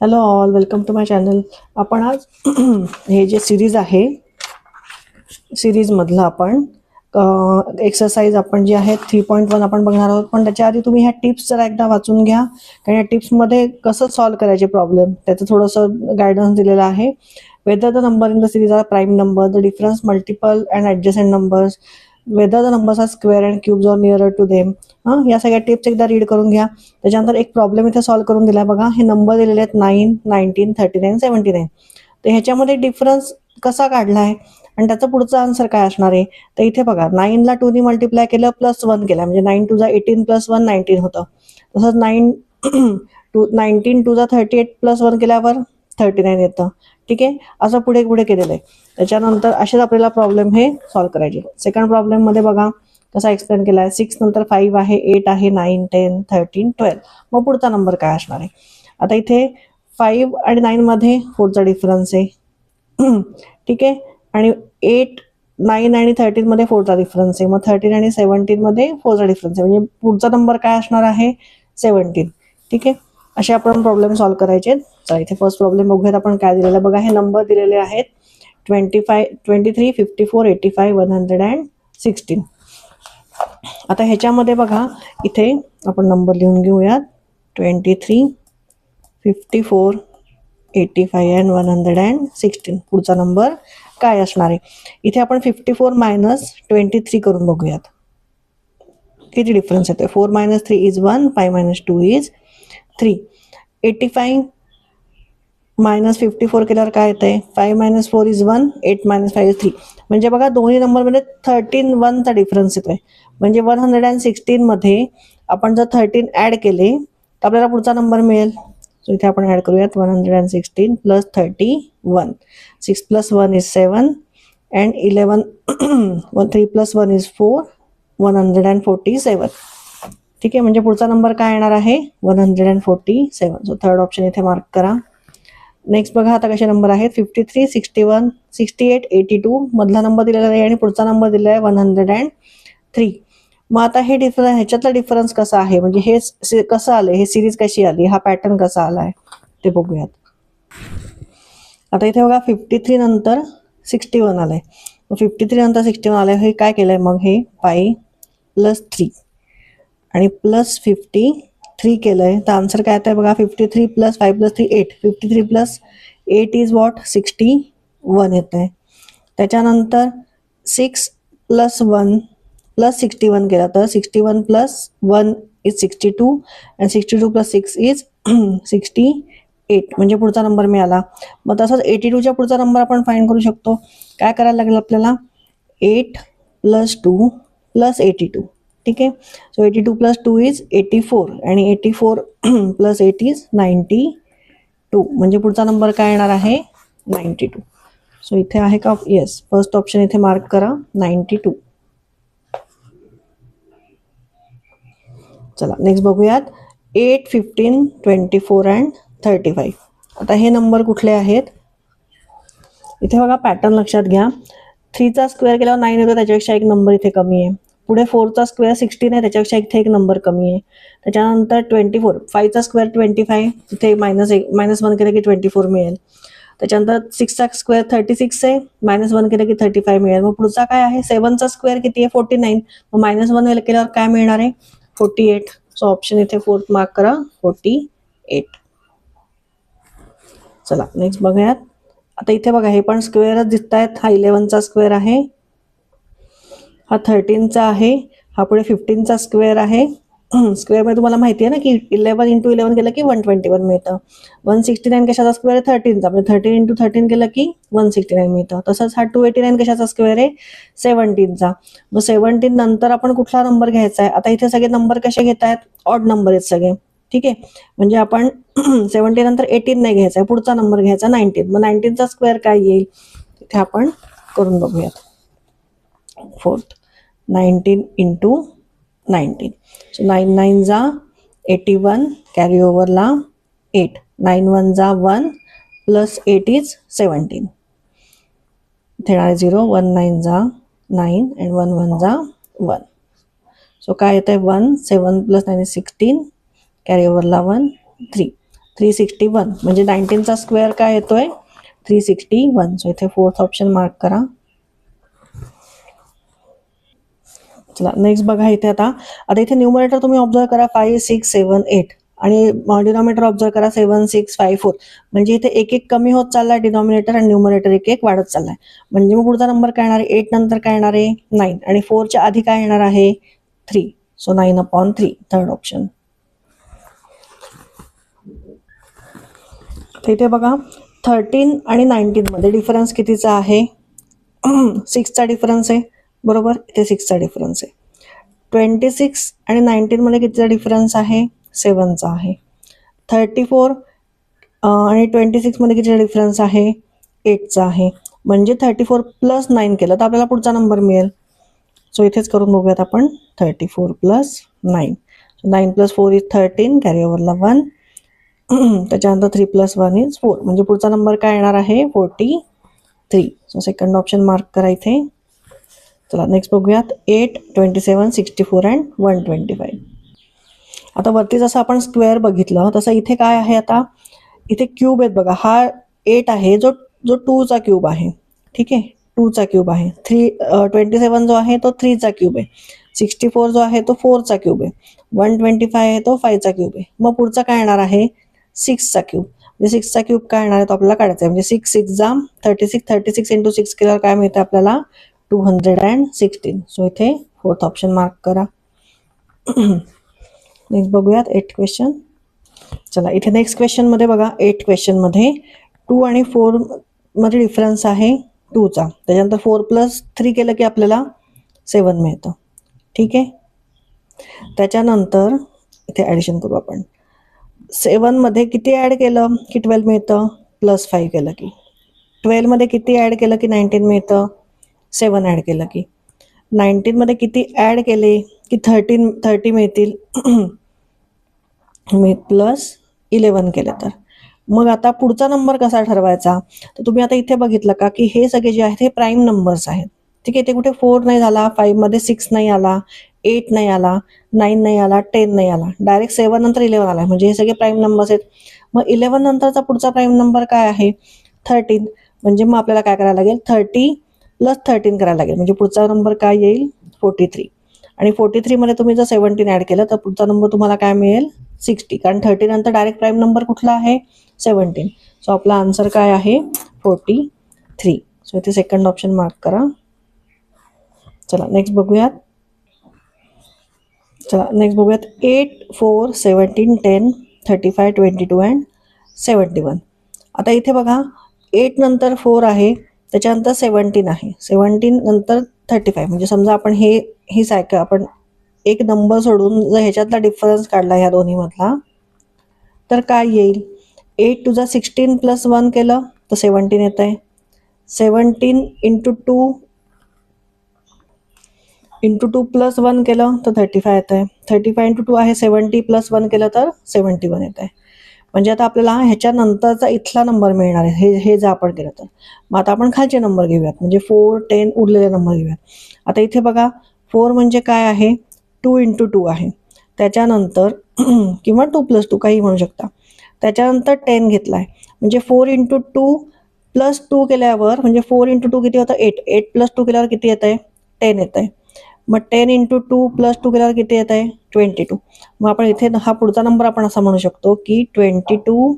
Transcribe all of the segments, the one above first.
Hello all, welcome to my channel. आपण आज हे जे सिरीज आहे सिरीजमधलं आपण एक्सरसाइज आपण जी आहे 3.1 आपण बघणार आहोत. पण त्याच्या आधी तुम्ही ह्या टिप्स जरा एकदा वाचून घ्या, कारण या टिप्समध्ये कसं सॉल्व्ह करायचे प्रॉब्लेम त्याचं थोडंसं गायडन्स दिलेलं आहे. Whether the number in the series are prime number, the difference multiple and adjacent numbers, whether the numbers are square and cubes or nearer to them. या सगळ्या टिप्स एकदा रीड करून घ्या. त्याच्यानंतर एक प्रॉब्लेम इथे सॉल्व्ह करून दिला बघा. हे नंबर दिलेले आहेत 9, 19, 39, 79. तर ह्याच्यामध्ये डिफरन्स कसा काढला आहे आणि त्याचं पुढचं आन्सर काय असणार आहे. तर इथे बघा, 9ला 2ने मल्टिप्लाय केलं प्लस 1 केला म्हणजे 9 2 18 प्लस 1 19 होतं. तसंच 19 2 38 प्लस 1 केल्यावर 39 येतं. ठीक आहे, असं पुढे पुढे केलेलं आहे. त्याच्यानंतर असेच आपल्याला प्रॉब्लेम हे सॉल्व्ह करायचे. सेकंड प्रॉब्लेममध्ये बघा कसा एक्सप्लेन केला आहे. 6 नंतर 5 आहे, 8 आहे, 9 10 13 12. मग पुढचा नंबर काय असणार आहे. आता इथे 5 आणि 9 मध्ये 4चा डिफरन्स आहे. ठीक आहे, आणि 8 9 आणि 13 मध्ये 4चा डिफरन्स आहे. मग 13 आणि 17 मध्ये 4चा डिफरन्स आहे. म्हणजे पुढचा नंबर काय असणार आहे, 17. ठीक आहे, असे आपण प्रॉब्लेम सॉल्व्ह करायचे. चला इथे फर्स्ट प्रॉब्लेम बघूयात आपण काय दिलेलं आहे. बघा, हे नंबर दिलेले आहेत 23 54 85 116. आता ह्याच्यामध्ये बघा, इथे आपण नंबर लिहून घेऊयात. 23 54 85 अँड 116. पुढचा नंबर काय असणार आहे. इथे आपण 54 मायनस 23 करून बघूयात किती डिफरन्स येतोय. 4 minus 3 is 1, 5 minus 2 is 3. 85 minus 54 केल्यावर काय येतंय, 5 मायनस 4 इज 1, 8 मायनस 5 इज 3. म्हणजे बघा, दोन्ही नंबरमध्ये 13 1चा डिफरन्स येतोय. म्हणजे 116 मध्ये आपण जर 13 ॲड केले तर आपल्याला पुढचा नंबर मिळेल. सो इथे आपण ॲड करूयात 116 plus 31. 6 plus 1 is 7 and 11 3 plus 1 is 4, 147. ठीक आहे, म्हणजे पुढचा नंबर काय येणार आहे, 147. सो थर्ड ऑप्शन इथे मार्क करा. नेक्स्ट बघा, आता कसे नंबर आहेत. 53 61 68 82 मधला नंबर दिलेला आहे आणि पुढचा नंबर दिलेला आहे 103. मग आता हे डिफरन्स, ह्याच्यातला डिफरन्स कसा आहे, म्हणजे हे कसं आलं, हे सिरीज कशी आली, हा पॅटर्न कसा आलाय ते बघूयात. आता इथे बघा, 53 नंतर 61 आलंय. 53 नंतर 61 आलंय. हे काय केलंय मग, हे 5 प्लस 3 आणि प्लस 53 केलंय. तर आन्सर काय येतंय बघा, 53 plus 5 plus 3 8. 53 plus 8 is what, 61 येत आहे. त्याच्यानंतर 6 प्लस 1 प्लस 61 केला तर 61 plus 1 is 62 and 62 plus 6 is 68. म्हणजे पुढचा नंबर मिळाला. मग तसंच 82च्या पुढचा नंबर आपण फाइंड करू शकतो. काय करायला लागेल आपल्याला, 8 प्लस 2 प्लस 82. ठीक आहे, सो 82 प्लस 2 इज 84 आणि 84 प्लस 8 इज 92. म्हणजे पुढचा नंबर काय येणार आहे, 92. सो इथे आहे का, येस, फर्स्ट ऑप्शन इथे मार्क करा, 92. चला नेक्स्ट बघूयात. 8 15 24 अँड 35. आता हे नंबर कुठले आहेत. इथे बघा, पॅटर्न लक्षात घ्या. 3चा स्क्वेअर केल्यावर 9 येतो, त्याच्यापेक्षा एक नंबर इथे कमी आहे. पुढे 4चा स्क्वेअर 16 आहे, त्याच्यापेक्षा इथे एक नंबर कमी आहे. त्याच्यानंतर 24, 5चा स्क्वेअर 25, तिथे -1 केलं की 24 मिळेल. त्याच्यानंतर 6चा स्क्वेअर 36 आहे, -1 केलं की 35 मिळेल. मग पुढचा काय आहे, 7चा स्क्वेअर किती आहे, 49. मग -1 केल्यावर काय मिळणार आहे, 48. सो ऑप्शन इथे फोर्थ मार्क करा, 48. चला नेक्स्ट बघूयात. आता इथे बघा, हे पण स्क्वेअरच दिसत आहेत. हा 11चा स्क्वेअर आहे, हा 13चा आहे, हा पुढे 15चा स्क्वेअर आहे. स्क्वेअरमध्ये तुम्हाला माहिती आहे ना की 11 इंटू 11 केलं की 121 मिळतं. 169 कशाचा स्क्वेअर आहे, 13चा. म्हणजे 13 इंटू 13 केलं की 169 मिळतं. तसंच हा 289 कशाचा स्क्वेअर आहे, 17चा. मग 17 नंतर आपण कुठला नंबर घ्यायचा आहे. आता इथे सगळे नंबर कसे घेत आहेत, ऑड नंबर आहेत सगळे. ठीक आहे, म्हणजे आपण 17 नंतर 18 नाही घ्यायचा आहे, पुढचा नंबर घ्यायचा 19. मग 19चा स्क्वेअर काय येईल, इथे आपण करून बघूयात. Fourth 19 into 19. सो 9 9 जा 81, कॅरी ओव्हरला 8. 9 1 जा 1 प्लस 8 इज 17. इथे येणार 0. 1 9 जा 9 अँड 1 1 जा 1. सो काय येत आहे, 1 7 प्लस 9 इज 16, कॅरी ओव्हरला 1 3. 361 म्हणजे 19चा स्क्वेअर काय येतोय 361. सो इथे फोर्थ ऑप्शन मार्क करा. चला नेक्स्ट बघा इथे आता इथे न्यूमरेटर तुम्ही ऑब्झर्व करा 5 6 7 8 आणि डिनॉमिनेटर ऑब्झर्व करा 7 6 5 4. म्हणजे इथे एक एक कमी होत चाललाय डिनॉमिनेटर आणि न्यूमरेटर एक एक वाढत चाललाय. म्हणजे मग पुढचा नंबर काय येणार आहे 8 नंतर काय येणार आहे 9 आणि 4च्या आधी काय येणार आहे 3. So 9/3 third option. इथे बघा 13 आणि 19 मध्ये डिफरन्स कितीचा आहे 6चा डिफरन्स आहे बरोबर. इथे 6चा डिफरन्स आहे. 26 आणि 19 मध्ये कितीचा डिफरन्स आहे 7चा आहे. 34 आणि 26 मध्ये कितीचा डिफरन्स आहे 8चा आहे. म्हणजे 34 प्लस 9 केलं तर आपल्याला पुढचा नंबर मिळेल. सो इथेच करून बघूयात आपण 34 प्लस 9. 9 प्लस 4 इज 13 कॅरी ओव्हरला 1. त्याच्यानंतर 3 प्लस 1 इज 4 म्हणजे पुढचा नंबर काय येणार आहे 43. सो सेकंड ऑप्शन मार्क करा इथे. चला नेक्स्ट बघूयात 8 27 64 अँड 125. आता वरती जसं आपण स्क्वेअर बघितलं तसं इथे काय आहे आता इथे क्यूब आहेत बघा. हा 8 आहे जो 2चा क्यूब आहे. ठीक आहे 2चा क्यूब आहे. 27 जो आहे तो 3चा क्यूब आहे. 64 जो आहे तो 4चा क्यूब आहे. 125 आहे तो 5चा क्यूब आहे. मग पुढचा काय येणार आहे 6चा क्यूब. म्हणजे 6चा क्यूब काय येणार आहे तो आपल्याला काढायचा आहे. म्हणजे 6 6 36 36 इंटू 6 केल्यावर काय मिळतं आपल्याला 216. सो इथे फोर्थ ऑप्शन मार्क करा. नेक्स्ट बघूयात 8 क्वेश्चन. चला इथे नेक्स्ट क्वेश्चन मध्ये बघा 8 क्वेश्चन मध्ये 2 आणि 4 मध्ये डिफरन्स आहे 2चा. त्याच्यानंतर 4 प्लस 3 केलं की आपल्याला 7 मिळतं. ठीक आहे. त्याच्यानंतर इथे ॲडिशन करू आपण. 7 मध्ये किती ॲड केलं की 12 मिळतं प्लस 5 केलं की. 12 मध्ये किती ॲड केलं की 19 मिळतं 7 ॲड केलं की. 19 मध्ये किती ॲड केले की 30 मिळतील प्लस 11 केलं तर. मग आता पुढचा नंबर कसा ठरवायचा तर तुम्ही आता इथे बघितलं का की हे सगळे जे आहेत हे प्राईम नंबर्स आहेत. ठीक आहे. ते कुठे 4 नाही झाला 5 मध्ये 6 नाही आला 8 नाही आला 9 नाही आला 10 नाही आला डायरेक्ट 7 नंतर 11 आला. म्हणजे हे सगळे प्राईम नंबर्स आहेत. मग 11 नंतरचा पुढचा प्राईम नंबर काय आहे 13. म्हणजे मग आपल्याला काय करायला लागेल 30 प्लस 13 करायला लागेल. म्हणजे पुढचा नंबर काय येईल 43. आणि 43 मध्ये तुम्ही जर 17 ॲड केलं तर पुढचा नंबर तुम्हाला काय मिळेल 60. कारण 30 नंतर डायरेक्ट प्राईम नंबर कुठला आहे 17. सो आपला आन्सर काय आहे 43. सो इथे सेकंड ऑप्शन मार्क करा. चला नेक्स्ट बघूयात. 8 4 17 10 35 22 अँड 71. आता इथे बघा 8 नंतर 4 आहे त्याच्यानंतर 17 आहे 17 नंतर 35. म्हणजे समजा आपण ही सायकल आपण एक नंबर सोडून जर ह्याच्यातला डिफरन्स काढला ह्या दोन्ही मधला तर काय येईल 8 टू 16 प्लस 1 केलं तर 17 येत आहे. 17 इंटू 2 प्लस 1 केलं तर 35 येत आहे. 35 इंटू 2 आहे 70 प्लस 1 केलं तर 71 येत आहे. म्हणजे आता आपल्याला ह्याच्या नंतरचा इथला नंबर मिळणार आहे हे जर आपण केलं तर. मग आता आपण खालचे नंबर घेऊयात म्हणजे 4 10 उरलेले नंबर घेऊयात. आता इथे बघा 4 म्हणजे काय आहे 2 इंटू 2 आहे. त्याच्यानंतर किंवा 2 प्लस 2 काही म्हणू शकता. त्याच्यानंतर 10 घेतला आहे म्हणजे 4 इंटू 2 प्लस 2 केल्यावर म्हणजे 4 इंटू 2 किती होतं 8. 8 प्लस 2 केल्यावर किती येत आहे 10 येत आहे. मग 10 इंटू 2 प्लस 2 केल्यावर किती येत आहे 22. मग आपण इथे हा पुढचा नंबर आपण असा म्हणू शकतो की 22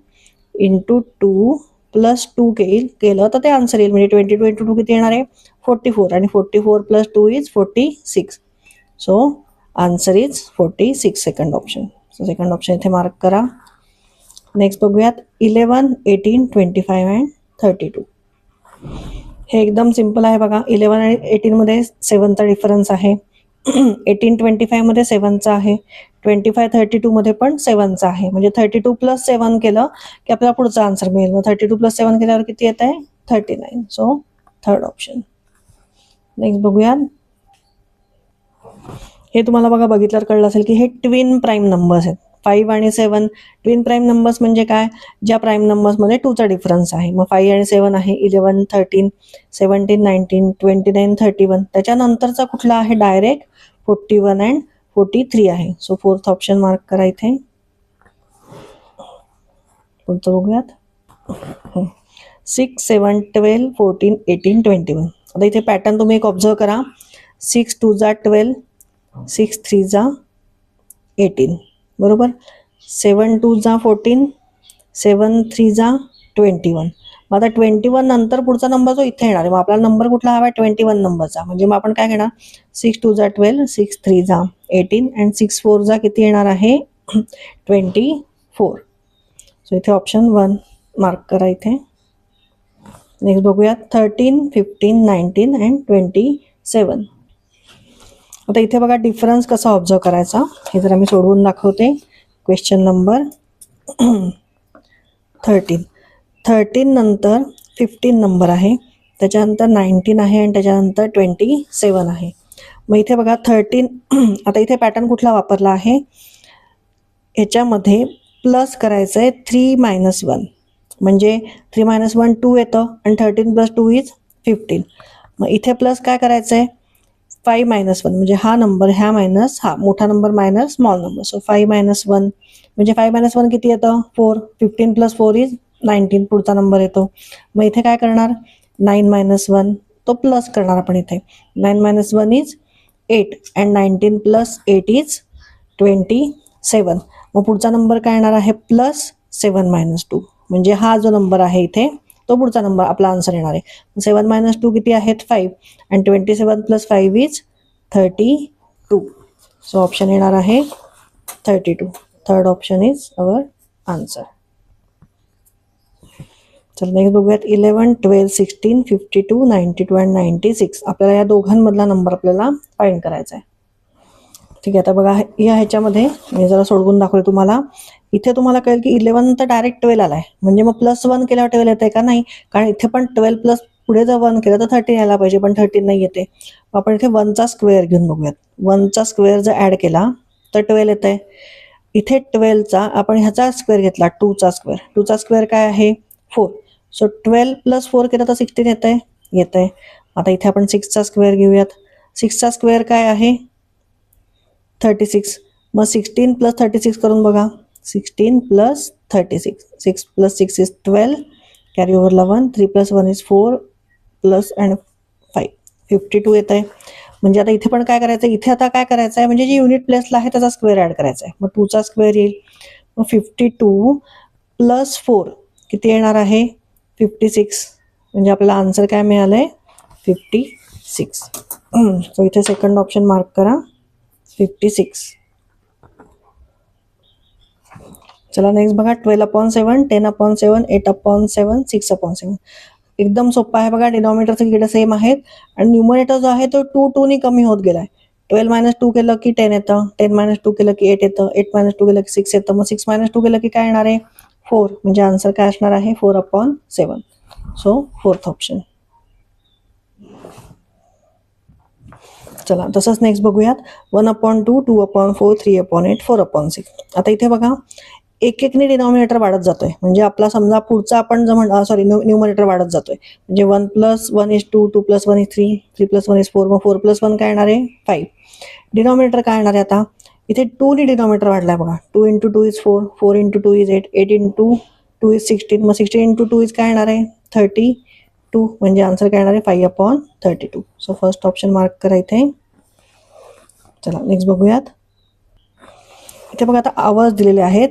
इंटू 2 प्लस 2 केलं तर ते आन्सर येईल. म्हणजे 22 इंटू 2 किती येणार आहे 44 आणि 44 plus 2 is 46. So answer is 46 second option. So second option इथे मार्क करा. नेक्स्ट बघूयात 11 18 25 अँड 32. हे एकदम सिम्पल आहे बघा. 11 आणि 18 मध्ये 7चा डिफरन्स आहे. 18 25 मध्ये 7चा आहे. 25 32 मध्ये पण 7चा आहे. म्हणजे 32 प्लस 7 केलं की आपल्याला पुढचा आन्सर मिळेल. मग 32 प्लस 7 केल्यावर किती येत आहे 39. So third option. नेक्स्ट बघूयात. हे तुम्हाला बघा बघितल्यावर कळलं असेल की हे ट्विन प्राईम नंबर्स आहेत. 5 आणि 7 ट्विन प्राईम नंबर्स म्हणजे काय ज्या प्राईम नंबर्समध्ये 2चा डिफरन्स आहे. मग 5 आणि 7 आहे 11 13 17 19 29 31. त्याच्यानंतरचा कुठला आहे डायरेक्ट 41 अँड 43 आहे. सो फोर्थ ऑप्शन मार्क करा इथे. पुढचं बघूयात. 6, 7, 12, 14, 18, 21. आता इथे पॅटर्न तुम्ही एक ऑब्झर्व करा. 6 2 जा 12, 6 3 जा 18, बरोबर. 7 2 जा 14, 7 3 जा 21. मग आता 21 नंतर पुढचा नंबर जो इथे येणार आहे, मग आपल्याला नंबर कुठला हवा आहे? 21 नंबरचा. म्हणजे मग आपण काय घेणार? 6 2 जा 12, 6 3 जा 18 अँड 6 4 जा किती येणार आहे? 24. सो इथे ऑप्शन 1 मार्क करा इथे. नेक्स्ट बघूयात 13, 15, 19 अँड 27. आता इथे बघा डिफरन्स कसा ऑब्झर्व करायचा हे जर आम्ही सोडवून दाखवते. क्वेश्चन नंबर 13 नंतर 15 नंबर आहे, त्याच्यानंतर 19 आहे आणि त्याच्यानंतर 27 आहे. मग इथे बघा 13 आता इथे पॅटर्न कुठला वापरला आहे? ह्याच्यामध्ये प्लस करायचं आहे 3 - 1, म्हणजे 3 - 1 2 येतं आणि 13 + 2 इज 15. मग इथे प्लस काय करायचं आहे? 5 - 1, म्हणजे हा नंबर ह्या मायनस हा मोठा number minus small number. So 5 - 1 म्हणजे 5 - 1 किती येतं? 4. 15 + 4 इज 19. पुढचा नंबर येतो. मग इथे काय करणार? 9 - 1 तो प्लस करणार आपण इथे. 9 - 1 इज 8 अँड 19 + 8 इज 27. मग पुढचा नंबर काय येणार आहे? +7 - 2, म्हणजे हा जो नंबर आहे इथे तो पुढचा नंबर आपला आन्सर येणार आहे. 7 - 2 किती आहेत? 5 अँड 27 + 5 इज 32. सो ऑप्शन येणार आहे 32. Third option is our answer. चला नेक्स्ट बघूयात 11, 12, 16, 52, 92 अँड 96. आपल्याला या दोघांमधला नंबर आपल्याला फाइंड करायचा आहे. ठीक आहे. आता बघा या ह्याच्यामध्ये मी जरा सोडवून दाखवले तुम्हाला. इथे तुम्हाला कळेल की 11 तर डायरेक्ट 12 आलाय, म्हणजे मग +1 केल्यावर 12 येते का? नाही, कारण इथे पण 12 प्लस पुढे जर 1 केलं तर 13 यायला पाहिजे, पण 13 नाही येते. आपण इथे 1चा स्क्वेअर घेऊन बघूयात. 1चा स्क्वेअर जर ॲड केला तर 12 येते. इथे 12चा आपण ह्याचा स्क्वेअर घेतला 2चा स्क्वेअर. 2चा स्क्वेअर काय आहे? 4. सो 12 + 4 केलं तर 16 येते. येते. आता इथे आपण 6चा स्क्वेअर घेऊयात. 6चा स्क्वेअर काय आहे? 36. मग 16 + 36 करून बघा. 16 + 36. 6 + 6 इज 12. कॅरी ओव्हरला 1. 3 + 1 इज 4 प्लस अँड 5. 52 येत आहे. म्हणजे आता इथे पण काय करायचं? इथे आता काय करायचं आहे? म्हणजे जे युनिट प्लेसला आहे त्याचा स्क्वेअर ॲड करायचा आहे. मग 2चा स्क्वेअर येईल. मग 52 + 4 किती येणार आहे? 56. म्हणजे आपल्याला आन्सर काय मिळालं आहे? 56. सो इथे सेकंड ऑप्शन मार्क करा 56. चला नेक्स्ट बघा 12/7, 10/7, 8/7, 6/7. एकदम सोपा आहे बघा. डिनॉमिनेटरचे इकडे सेम आहेत आणि न्यूमरेटर जो आहे तो 2 2 नी कमी होत गेलाय. 12 - 2 केलं की 10 येतं. 10 - 2 केलं की 8 येतं. 8 - 2 केलं की 6 येतं. मग 6 - 2 केलं की काय येणार आहे? 4. म्हणजे आन्सर काय असणार आहे? 4/7. So fourth option. चला तसंच नेक्स्ट बघूयात 1/2, 2/4, 3/8, 4/6. आता इथे बघा एक एकने डिनॉमिनेटर वाढत जातोय. म्हणजे आपला समजा पुढचा आपण जर न्यूमरेटर वाढत जातोय. म्हणजे 1 + 1 इज 2, 2 + 1 इज 3, 3 + 1 इज 4. मग 4 + 1 काय येणार आहे? 5. डिनॉमिनेटर काय येणार आहे आता? इथे 2 ने डिनॉमिनेटर वाढलाय बघा. 2 × 2 इज 4, 4 × 2 इज 8, 8 × 2 इज 16. मग 16 × 2 इज काय येणार आहे? 32. म्हणजे आन्सर काय येणार आहे? 5/32. सो फर्स्ट ऑप्शन मार्क करा इथे. चला नेक्स्ट बघूयात. इथे बघा आता आवर्स दिलेले आहेत.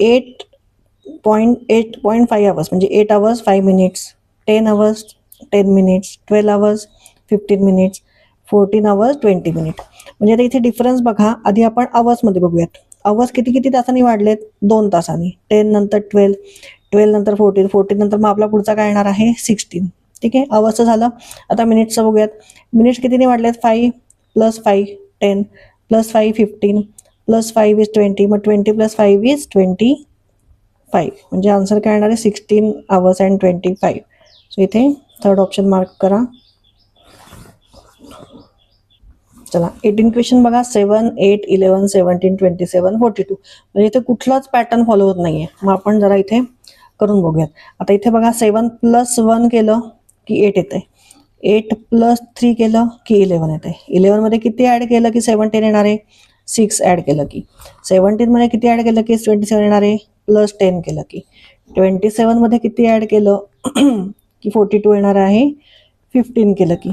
8.5 आवर्स म्हणजे 8 hours 5 minutes, 10 hours 10 minutes, 12 hours 15 minutes, 14 hours 20 minute. म्हणजे आता इथे डिफरन्स बघा. आधी आपण आवर्समध्ये बघूयात. आवर्स किती किती तासांनी वाढलेत? 2 तासांनी. 10 नंतर 12, 12 नंतर 14, 14 नंतर मग आपला पुढचा काय येणार आहे? 16. ठीक आहे, आवर्सचं झालं. आता मिनिट्सचं बघूयात. मिनिट्स कितीने वाढलेत? 5 + 5 10 + 5 15 + 5 इज 20. मग 20 + 5 इज 25. म्हणजे आन्सर काय येणार आहे? 16 आवर्स अँड 25. सो इथे थर्ड ऑप्शन मार्क करा. चला 18 क्वेश्चन बघा. 7, 8, 11, 17, 27, 42. म्हणजे इथे कुठलाच पॅटर्न फॉलो होत नाहीये. मग आपण जरा इथे करून बघूयात. आता इथे बघा 7 + 1 केलं की 8 येते. 8 + 3 केलं की 11 येते. 11 मध्ये किती ऍड केलं की 17 येणार आहे? 6 ऍड केलं की. 17 मध्ये किती ऍड केलं की 27 येणार आहे? +10 केलं की. 27 मध्ये किती ॲड केलं की 42 येणार आहे. 15 केलं की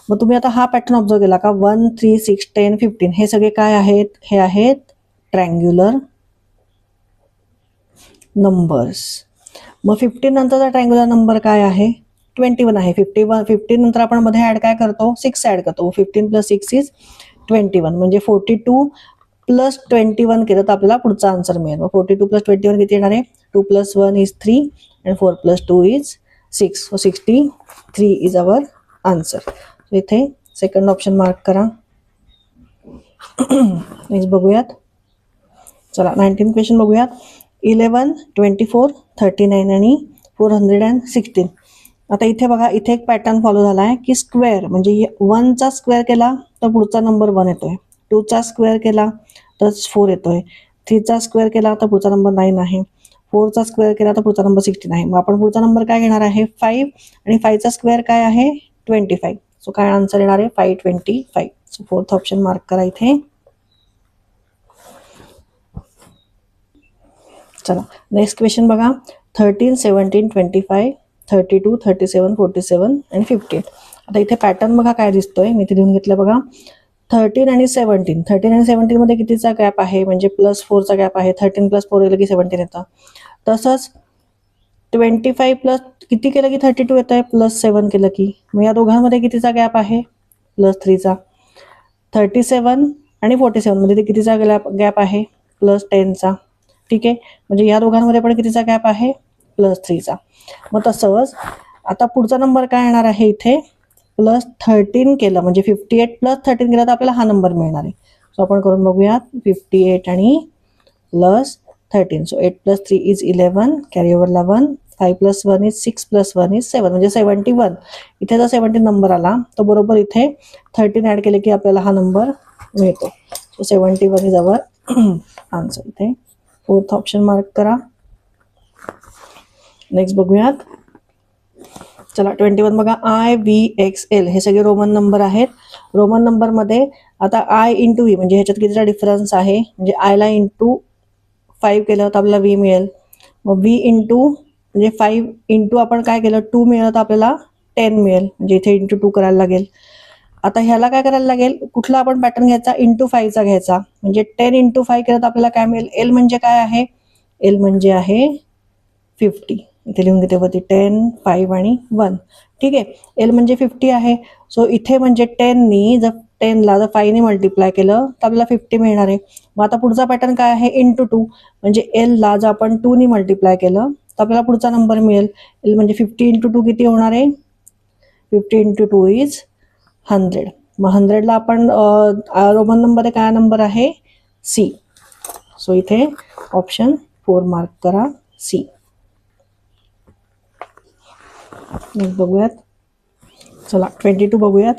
मग तुम्ही आता हा पॅटर्न ऑब्झर्व केला का 1 3 6 10 15 हे सगळे काय आहेत, हे आहेत ट्रँग्युलर नंबर्स. मग 15 नंतरचा ट्रँग्युलर नंबर काय आहे, 21 आहे. 15 नंतर आपण मध्ये ॲड काय करतो, 6 ॲड करतो. 15 + 6 इज 21 म्हणजे 42 + 21 केलं तर आपल्याला पुढचा आन्सर मिळेल. मग 42 + 21 किती येणार आहे, 2 + 1 is 3 and 4 + 2 is 6. So 63 is our answer. इथे सेकंड ऑप्शन मार्क करा. नेक्स्ट बघूयात. चला 19 क्वेश्चन बघूयात. 11 24 39 आणि 416. आता इथे बघा, इथे एक पॅटर्न फॉलो झाला आहे की स्क्वेअर म्हणजे 1चा स्क्वेअर केला तर पुढचा नंबर 1 येतोय, 2चा स्क्वेअर केला तर 4 येतोय, 3चा स्क्वेअर केला तर पुढचा नंबर 9 आहे, 4चा स्क्वेअर केला तर पुढचा नंबर 16 आहे. मग आपण पुढचा नंबर काय घेणार आहे, 5 आणि 5चा स्क्वेअर काय आहे 25. सो काय आन्सर येणार आहे 525. सो फोर्थ ऑप्शन मार्क करा इथे. चला नेक्स्ट क्वेश्चन बघा. 13 17 25 32 37 47 आणि 58. आता इथे पॅटर्न बघा काय दिसतोय, मी इथे लिहून घेतलं बघा. 13 आणि 17, 13 आणि 17 मध्ये कितीचा गॅप आहे, म्हणजे +4चा गॅप आहे. 13 + 4 गेलं की 17 येतं. तसंच 25 प्लस किती केलं की 32 येत आहे, +7 केलं की. मग या दोघांमध्ये कितीचा गॅप आहे, +3चा. 37 आणि 47 मध्ये ते कितीचा गॅप आहे, +10चा. ठीक आहे, म्हणजे या दोघांमध्ये पण कितीचा गॅप आहे, +3चा. मग तसंच आता पुढचा नंबर काय येणार आहे इथे, +13 केलं म्हणजे 58 + 13 केलं तर आपल्याला हा नंबर मिळणार आहे. सो आपण करून बघूयात. 58 आणि +13. सो 8 + 3 इज 11, कॅरी ओव्हरला 1. 5 + 1 इज 6 + 1 इज 7 म्हणजे 71. इथे जर 17 नंबर आला तर बरोबर इथे 13 ॲड केले की आपल्याला हा नंबर मिळतो. So 71 is our answer. इथे फोर्थ ऑप्शन मार्क करा. नेक्स्ट बघूयात. चला 21 बघा. IVXL हे सगळे रोमन नंबर आहेत. रोमन नंबरमध्ये आता I × V म्हणजे ह्याच्यात कितीचा डिफरन्स आहे, म्हणजे आयला ×5 केलं तर आपल्याला V मिळेल. मग V म्हणजे 5 आपण काय केलं 2 मिळेल तर आपल्याला 10 मिळेल, म्हणजे इथे ×2 करायला लागेल. आता ह्याला काय करायला लागेल, कुठला आपण पॅटर्न घ्यायचा, ×5चा घ्यायचा, म्हणजे 10 × 5 केलं तर आपल्याला काय मिळेल. L म्हणजे काय आहे, L म्हणजे आहे 50. इथे लिहून घेते वरती 10 5 आणि 1. ठीक आहे, L म्हणजे 50 आहे. सो इथे म्हणजे 10नी जर 10ला जर 5ने मल्टिप्लाय केलं तर आपल्याला 50 मिळणार आहे. मग आता पुढचा पॅटर्न काय आहे, ×2 म्हणजे Lला जर आपण 2ने मल्टिप्लाय केलं तर आपल्याला पुढचा नंबर मिळेल. L म्हणजे 50 × 2 किती होणार आहे, 50 × 2 इज 100. मग 100ला आपण रोमन नंबर काय नंबर आहे, C. सो इथे ऑप्शन 4 मार्क करा, C. बघूयात. चला 22 बघूयात.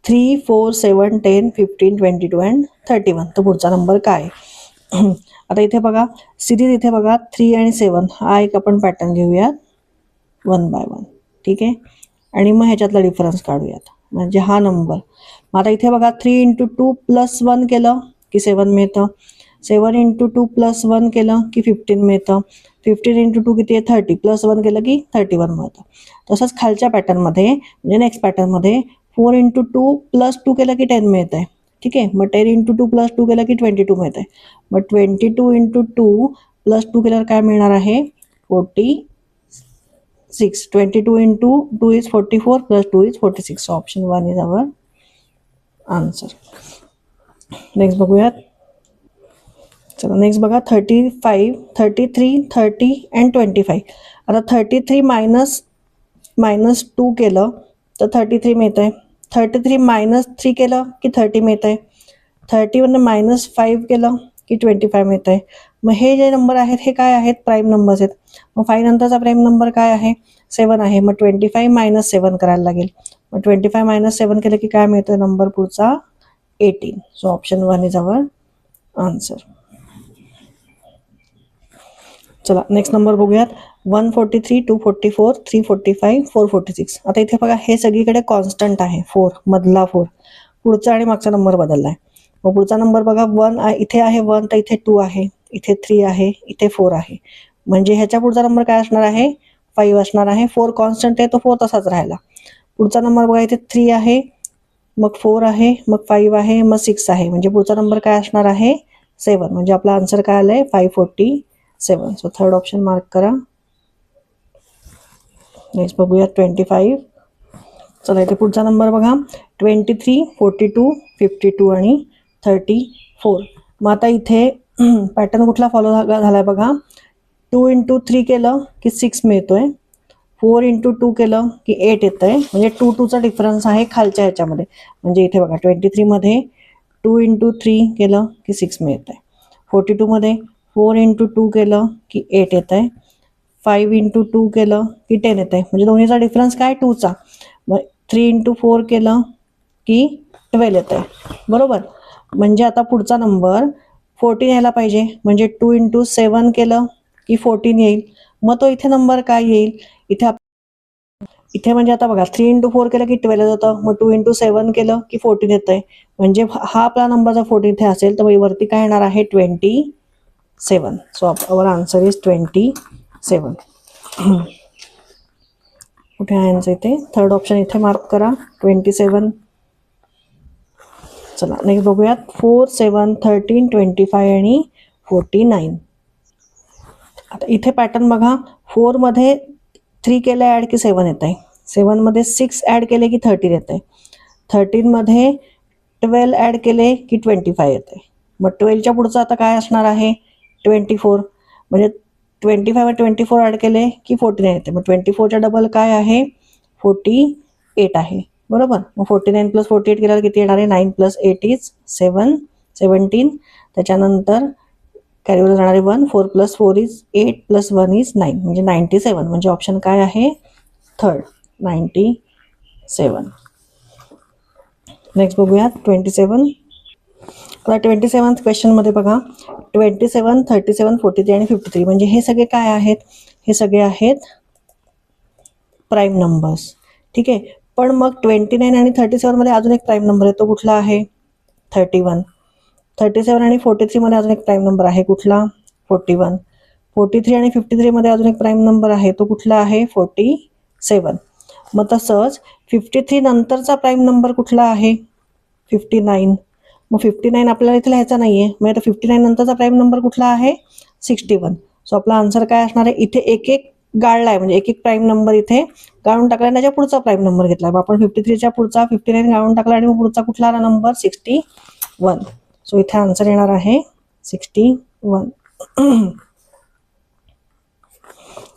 3 4 7 10 15 22 अँड 31. तर पुढचा नंबर काय. आता इथे बघा सिरीज, इथे बघा 3 आणि 7 हा एक आपण पॅटर्न घेऊयात 1 बाय 1. ठीक आहे, आणि मग ह्याच्यातला डिफरन्स काढूयात म्हणजे हा नंबर. मग आता इथे बघा 3 × 2 + 1 केलं की 7 मिळतं. 7 × 2 + 1 केलं की 15 मिळतं. 15 × 2 किती आहे 30, +1 केलं की 31 मिळतं. तसंच खालच्या पॅटर्नमध्ये म्हणजे नेक्स्ट पॅटर्नमध्ये 4 × 2 + 2 केलं की 10 मिळत आहे. ठीक आहे, मग 10 × 2 + 2 केलं की 22 मिळत आहे. मग 22 × 2 + 2 केल्यावर काय मिळणार आहे, 46. 22 × 2 is 44 + 2 is 46. So option 1 is our answer. Next बघूयात. चला नेक्स्ट बघा. 35 33 30 अँड 25. आता 33 -2 केलं तर 33 मिळत आहे. 33 - 3 केलं की 30 मिळत आहे. 30 -5 केलं की 25 मिळत आहे. मग हे जे नंबर आहेत हे काय आहेत, प्राईम नंबर्स आहेत. मग 5 नंतरचा प्राईम नंबर काय आहे, 7 आहे. मग 25 - 7 करायला लागेल. मग 25 - 7 केलं की काय मिळतं नंबर पुढचा, 18. So option 1 is our answer. चला नेक्स्ट नंबर बघूयात. 143 244 345 446. आता इथे बघा हे सगळीकडे कॉन्स्टंट आहे 4, मधला 4. पुढचा आणि मागचा नंबर बदलला आहे. मग पुढचा नंबर बघा 1 इथे आहे 1 तर इथे 2 आहे, इथे 3 आहे, इथे 4 आहे. म्हणजे ह्याच्या पुढचा नंबर काय असणार आहे 5 असणार आहे. 4 कॉन्स्टंट आहे तो 4 तसाच राहिला. पुढचा नंबर बघा इथे 3 आहे, मग 4 आहे, मग 5 आहे, मग 6 आहे, म्हणजे पुढचा नंबर काय असणार आहे 7. म्हणजे आपला आन्सर काय आलाय 547. सो थर्ड ऑप्शन मार्क करा. नेक्स्ट बघूया 25. चला इथे पुढचा नंबर बघा 23, 42, 52 आणि 34. मग आता इथे पॅटर्न कुठला फॉलो झालाय बघा. 2 into 3 केलं की 6 मिळतोय, 4 into 2 केलं की 8 येतंय, म्हणजे 2चा डिफरन्स आहे खालच्या ह्याच्यामध्ये. म्हणजे इथे बघा 23 मध्ये 2 into 3 केलं की 6 मिळतंय, 42 मध्ये 4 into 2 केलं की 8 येतंय, 5 into 2 केलं की 10 येतंय, म्हणजे दोन्हीचा डिफरन्स काय 2चा. मग 3 into 4 केलं की 12 येतंय, बरोबर. म्हणजे आता पुढचा नंबर 14 यायला पाहिजे, म्हणजे 2 into 7 केलं की 14 येईल. मग तो इथे नंबर काय येईल इथे म्हणजे आता बघा 3 into 4 केलं की 12 येतं, मग 2 into 7 केलं की 14 येतंय. म्हणजे हा आपला नंबर जर 14 इथे असेल तर वरती काय येणार आहे 27. So our answer is 27. कुठे आहे आन्सर इथे थर्ड ऑप्शन इथे मार्क करा 27. चला नेक्स्ट बघूयात 4, 7, 13, 25 आणि 49. आता इथे पॅटर्न बघा 4 मध्ये 3 केलं ॲड की 7 येत आहे, 7 मध्ये 6 ॲड केले की 13 येत आहे, 13 मध्ये 12 ॲड केले की 25 येते. मग 12च्या पुढचं आता काय असणार आहे 24. म्हणजे 25 वर 24 ॲड केले की 49 येते. मग 24च्या डबल काय आहे 48 आहे, बरोबर. मग 49 प्लस 48 केल्यावर किती येणार आहे 9 प्लस 8 इज 17. त्याच्यानंतर कॅरीवर जाणार आहे 1, 4 प्लस 4 इज 8 प्लस 1 इज 9, म्हणजे 97. म्हणजे ऑप्शन काय आहे थर्ड 97. नेक्स्ट बघूया 27. आता 27th क्वेश्चनमध्ये बघा 27, 37, 43 आणि 53. म्हणजे हे सगळे काय आहेत हे सगळे आहेत प्राईम नंबर्स, ठीक आहे. पण मग 29 आणि 37 मध्ये अजून एक प्राईम नंबर आहे, तो कुठला आहे 31. 37 आणि 43 मध्ये अजून एक प्राईम नंबर आहे, कुठला 41. 43 आणि 53 मध्ये अजून एक प्राईम नंबर आहे, तो कुठला आहे 47. मग तसंच 53 नंतरचा प्राईम नंबर कुठला आहे 59. मग 59 आपल्याला इथे लिहायचा नाहीये, मग आता 59 नंतरचा प्राईम नंबर कुठला आहे 61. सो आपला आन्सर काय असणार आहे इथे एक एक गाळलाय, म्हणजे एक एक प्राईम नंबर इथे गाळून टाकला, त्याच्या पुढचा प्राईम नंबर घेतला. आपण 53च्या पुढचा 59 गाळून टाकला आणि मग पुढचा कुठला आला नंबर 61. सो इथे आन्सर येणार आहे 61.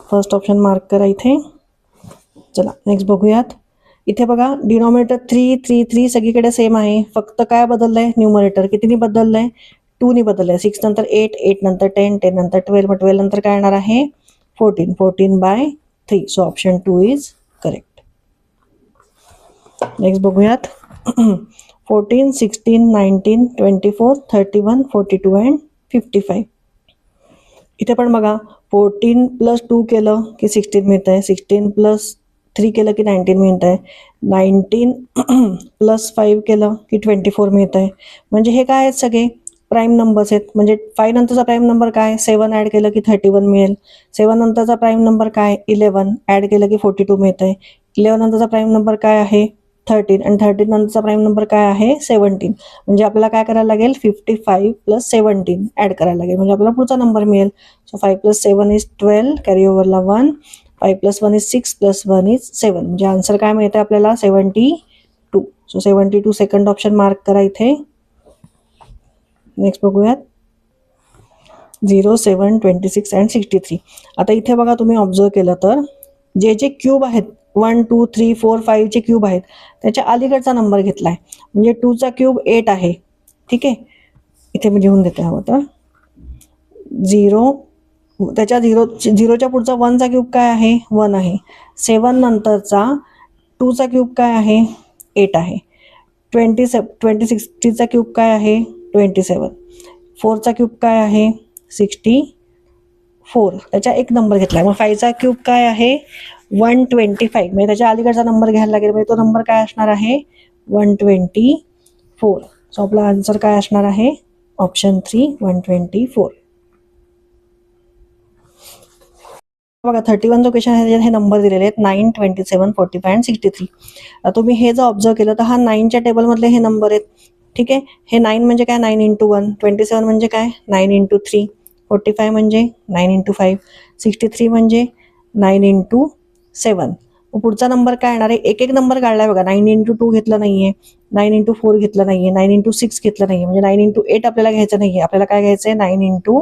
फर्स्ट ऑप्शन मार्क करा इथे. चला नेक्स्ट बघूयात. इथे बघा डिनॉमिनेटर 3, 3, 3 सगळीकडे सेम आहे, फक्त काय बदललंय न्यूमरेटर कितीनी बदललंय 2 नी बदललंय. 6 नंतर 8, 8 नंतर 10, 10 नंतर 12, मग 12 नंतर काय येणार आहे 14, 14/3. So option 2 is correct. Next बघूयात 14, 16, 19, 24, 31, 42 अँड 55. इथे पण बघा 14 प्लस 2 केलं की 16 मिळत आहे, 16 प्लस 3 केलं की 19 मिळत आहे, 19 प्लस 5 केलं की 24 मिळत आहे. म्हणजे हे काय आहेत सगळे प्राईम नंबर्स आहेत. म्हणजे 5 नंतरचा प्राईम नंबर काय 7 ॲड केलं की 31 मिळेल, 7 नंतरचा प्राईम नंबर काय 11 ॲड केलं की 42 मिळत आहे, 11 नंतरचा प्राईम नंबर काय आहे 13 आणि 13 नंतरचा प्राईम नंबर काय आहे 17. म्हणजे आपल्याला काय करायला लागेल 55 प्लस 17 ॲड करायला लागेल, म्हणजे आपल्याला पुढचा नंबर मिळेल. सो 5 प्लस 7 इज 12, कॅरी ओव्हरला 1, 5 प्लस 1 इज 6 प्लस 1 इज 7. म्हणजे आन्सर काय मिळतं आपल्याला 72. सो 72 सेकंड ऑप्शन मार्क करा इथे. नेक्स्ट बघूयात 0, 7, 26 अँड 63. आता इथे बघा तुम्ही ऑब्झर्व केलं तर जे जे क्यूब आहेत 1, 2, 3, 4, 5 चे क्यूब आहेत त्याच्या अलीकडचा नंबर घेतलाय, म्हणजे 2चा क्यूब 8 आहे, ठीक आहे. इथे मी लिहून देते हवं तर 0, त्याच्या 0च्या पुढचा 1चा क्यूब काय आहे 1 आहे, 7 नंतरचा 2चा क्यूब काय आहे 8 आहे, 26चा क्यूब काय आहे 27, 4चा क्यूब काय आहे 64, त्याच्या एक नंबर घेतला. मग 5चा क्यूब काय आहे 125, म्हणजे त्याच्या अलीकडचा नंबर घ्यायला लागेल, म्हणजे तो नंबर काय असणार आहे 124. सो आपला आन्सर काय असणार आहे ऑप्शन 3 124. बघा 31 जो क्वेश्चन आहे त्याच्यात हे नंबर दिलेले आहेत 9, 27, 45 आणि 63. तुम्ही हे जर ऑब्झर्व केलं तर हा 9च्या टेबलमधले हे नंबर आहेत. ठीक आहे, हे 9 म्हणजे काय 9 × 1, 27 म्हणजे काय 9 × 3, 45 म्हणजे 9 × 5, 63 म्हणजे 9 × 7. पुढचा नंबर काय येणार आहे, एक एक नंबर काढलाय बघा. 9 × 2 घेतलं नाहीये, 9 × 4 घेतलं नाहीये, 9 × 6 घेतलं नाहीये, म्हणजे 9 × 8 आपल्याला घ्यायचं नाहीये. आपल्याला काय घ्यायचंय 9 ×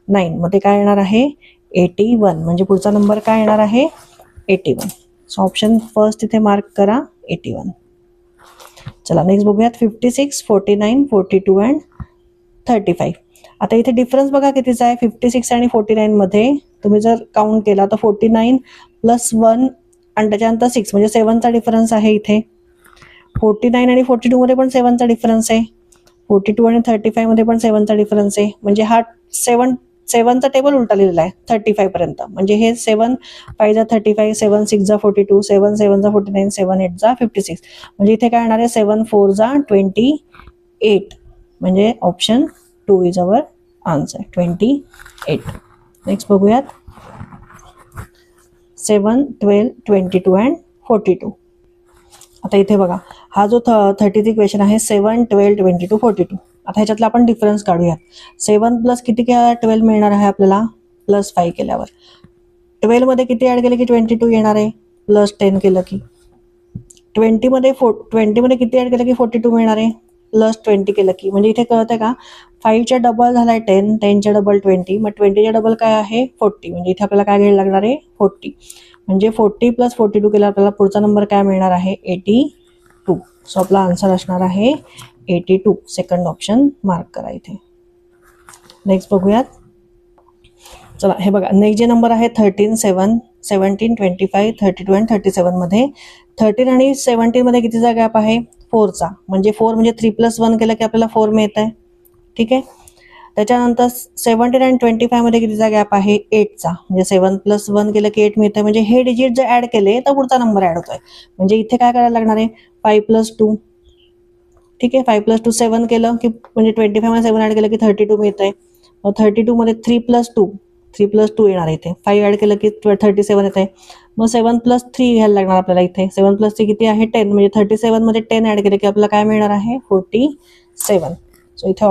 9. मग ते काय येणार आहे 81. म्हणजे पुढचा नंबर काय येणार आहे 81. सो ऑप्शन फर्स्ट इथे मार्क करा 81. चला नेक्स्ट बघूयात 56, 49, 42 अँड 35. आता इथे डिफरन्स बघा कितीचा आहे 56 आणि 49 मध्ये. तुम्ही जर काउंट केला तर 49 + 1 आणि त्याच्यानंतर 6 म्हणजे 7चा डिफरन्स आहे इथे. 49 आणि 42 मध्ये पण 7चा डिफरन्स आहे. 42 आणि 35 मध्ये पण 7चा डिफरन्स आहे. म्हणजे हा 7चा टेबल उलटा लिहिलेला आहे 35 पर्यंत. म्हणजे हे 7 5 जा 35, 7 6 जा 42, 7 7 जा 49, 7 8 जा 56. म्हणजे इथे काय येणार आहे 7 4 जा 28. म्हणजे option 2 is our answer 28. Next बघूयात 7, 12, 22 अँड 42. आता इथे बघा हा जो 33 क्वेश्चन आहे 7, 12, 22, 42. आता ह्याच्यातला आपण डिफरन्स काढूयात. 7 प्लस किती केला 12 मिळणार आहे आपल्याला +5 केल्यावर. 12 मध्ये किती ऍड केलं की 22 येणार आहे, +10 केलं की. 20 मध्ये किती ऍड केलं की 42 मिळणार आहे, +20 केलं की. म्हणजे इथे कळतंय का 5च्या डबल झालाय 10, 10च्या डबल 20, मग 20च्या डबल काय आहे 40. म्हणजे इथे आपल्याला काय घ्यायला लागणार आहे 40. म्हणजे 40 + 42 केला आपल्याला पुढचा नंबर काय मिळणार आहे 82. सो आपला आन्सर असणार आहे 82. सेकंड ऑप्शन मार्क करा इथे. नेक्स्ट बघूयात. चला हे बघा नेक्स्ट जे नंबर आहे 13, 7, 17, 25, 32 आणि 37 मध्ये. 13 आणि 17 मध्ये कितीचा गॅप आहे 4चा. म्हणजे 4 म्हणजे 3 + 1 केलं की आपल्याला 4 मिळत आहे. ठीक आहे, त्याच्यानंतर 17 आणि 25 मध्ये कितीचा गॅप आहे 8चा. म्हणजे 7 + 1 केलं की 8 मिळतंय. म्हणजे हे डिजिट जर ऍड केले तर पुढचा नंबर ऍड होतोय. म्हणजे इथे काय करायला लागणार आहे 5 + 2. ठीक आहे, 5 + 2 7 केलं की म्हणजे 25 मध्ये 7 ऍड केलं की 32 मिळतंय. मग 32 मध्ये 3 + 2, 3 + 2 येणार इथे. 5 ऍड केलं की 37 येत आहे. मग 7 + 3 घ्यायला लागणार आपल्याला इथे. 7 + 3 किती आहे 10. म्हणजे 37 मध्ये 10 ऍड केलं की आपल्याला काय मिळणार आहे 47. सो इथे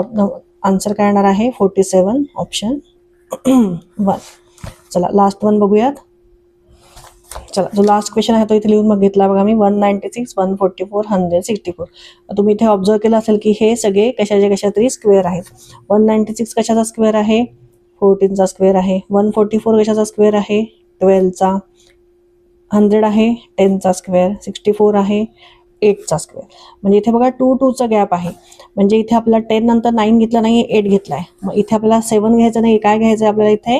आन्सर काय येणार आहे 47 ऑप्शन 1. चला लास्ट वन बघूयात. चला जो लास्ट क्वेश्चन आहे तो इथे लिहून मग घेतला बघा मी 196, 144, 164. तुम्ही इथे ऑब्झर्व केलं असेल की हे सगळे कशा तरी स्क्वेअर आहेत. 196 कशाचा स्क्वेअर आहे 14चा स्क्वेअर आहे. 144 कशाचा स्क्वेअर आहे 12चा. 100 आहे 10चा स्क्वेअर. 64 आहे 8चा स्क्वेअर. म्हणजे इथे बघा 2, 2चा गॅप आहे. म्हणजे इथे आपला 10 नंतर 9 घेतला नाही 8 घेतलाय. मग इथे आपल्याला 7 घ्यायचं नाही, काय घ्यायचं आपल्याला इथे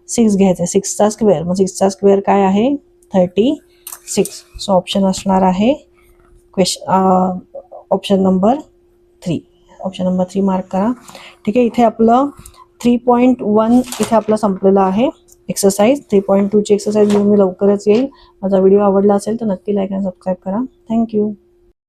6 घ्यायचं. 6चा स्क्वेअर. मग 6चा स्क्वेअर काय आहे 36. सो ऑप्शन असणार आहे option number 3. Option number 3 mark करा. ठीक आहे, इथे आपलं 3.1 इथे आपलं संपलेलं आहे एक्सरसाइज. 3.2ची एक्सरसाइज घेऊन मी लवकरच येईल. माझा व्हिडिओ आवडला असेल तर नक्की लाईक आणि सबस्क्राईब करा. थँक्यू.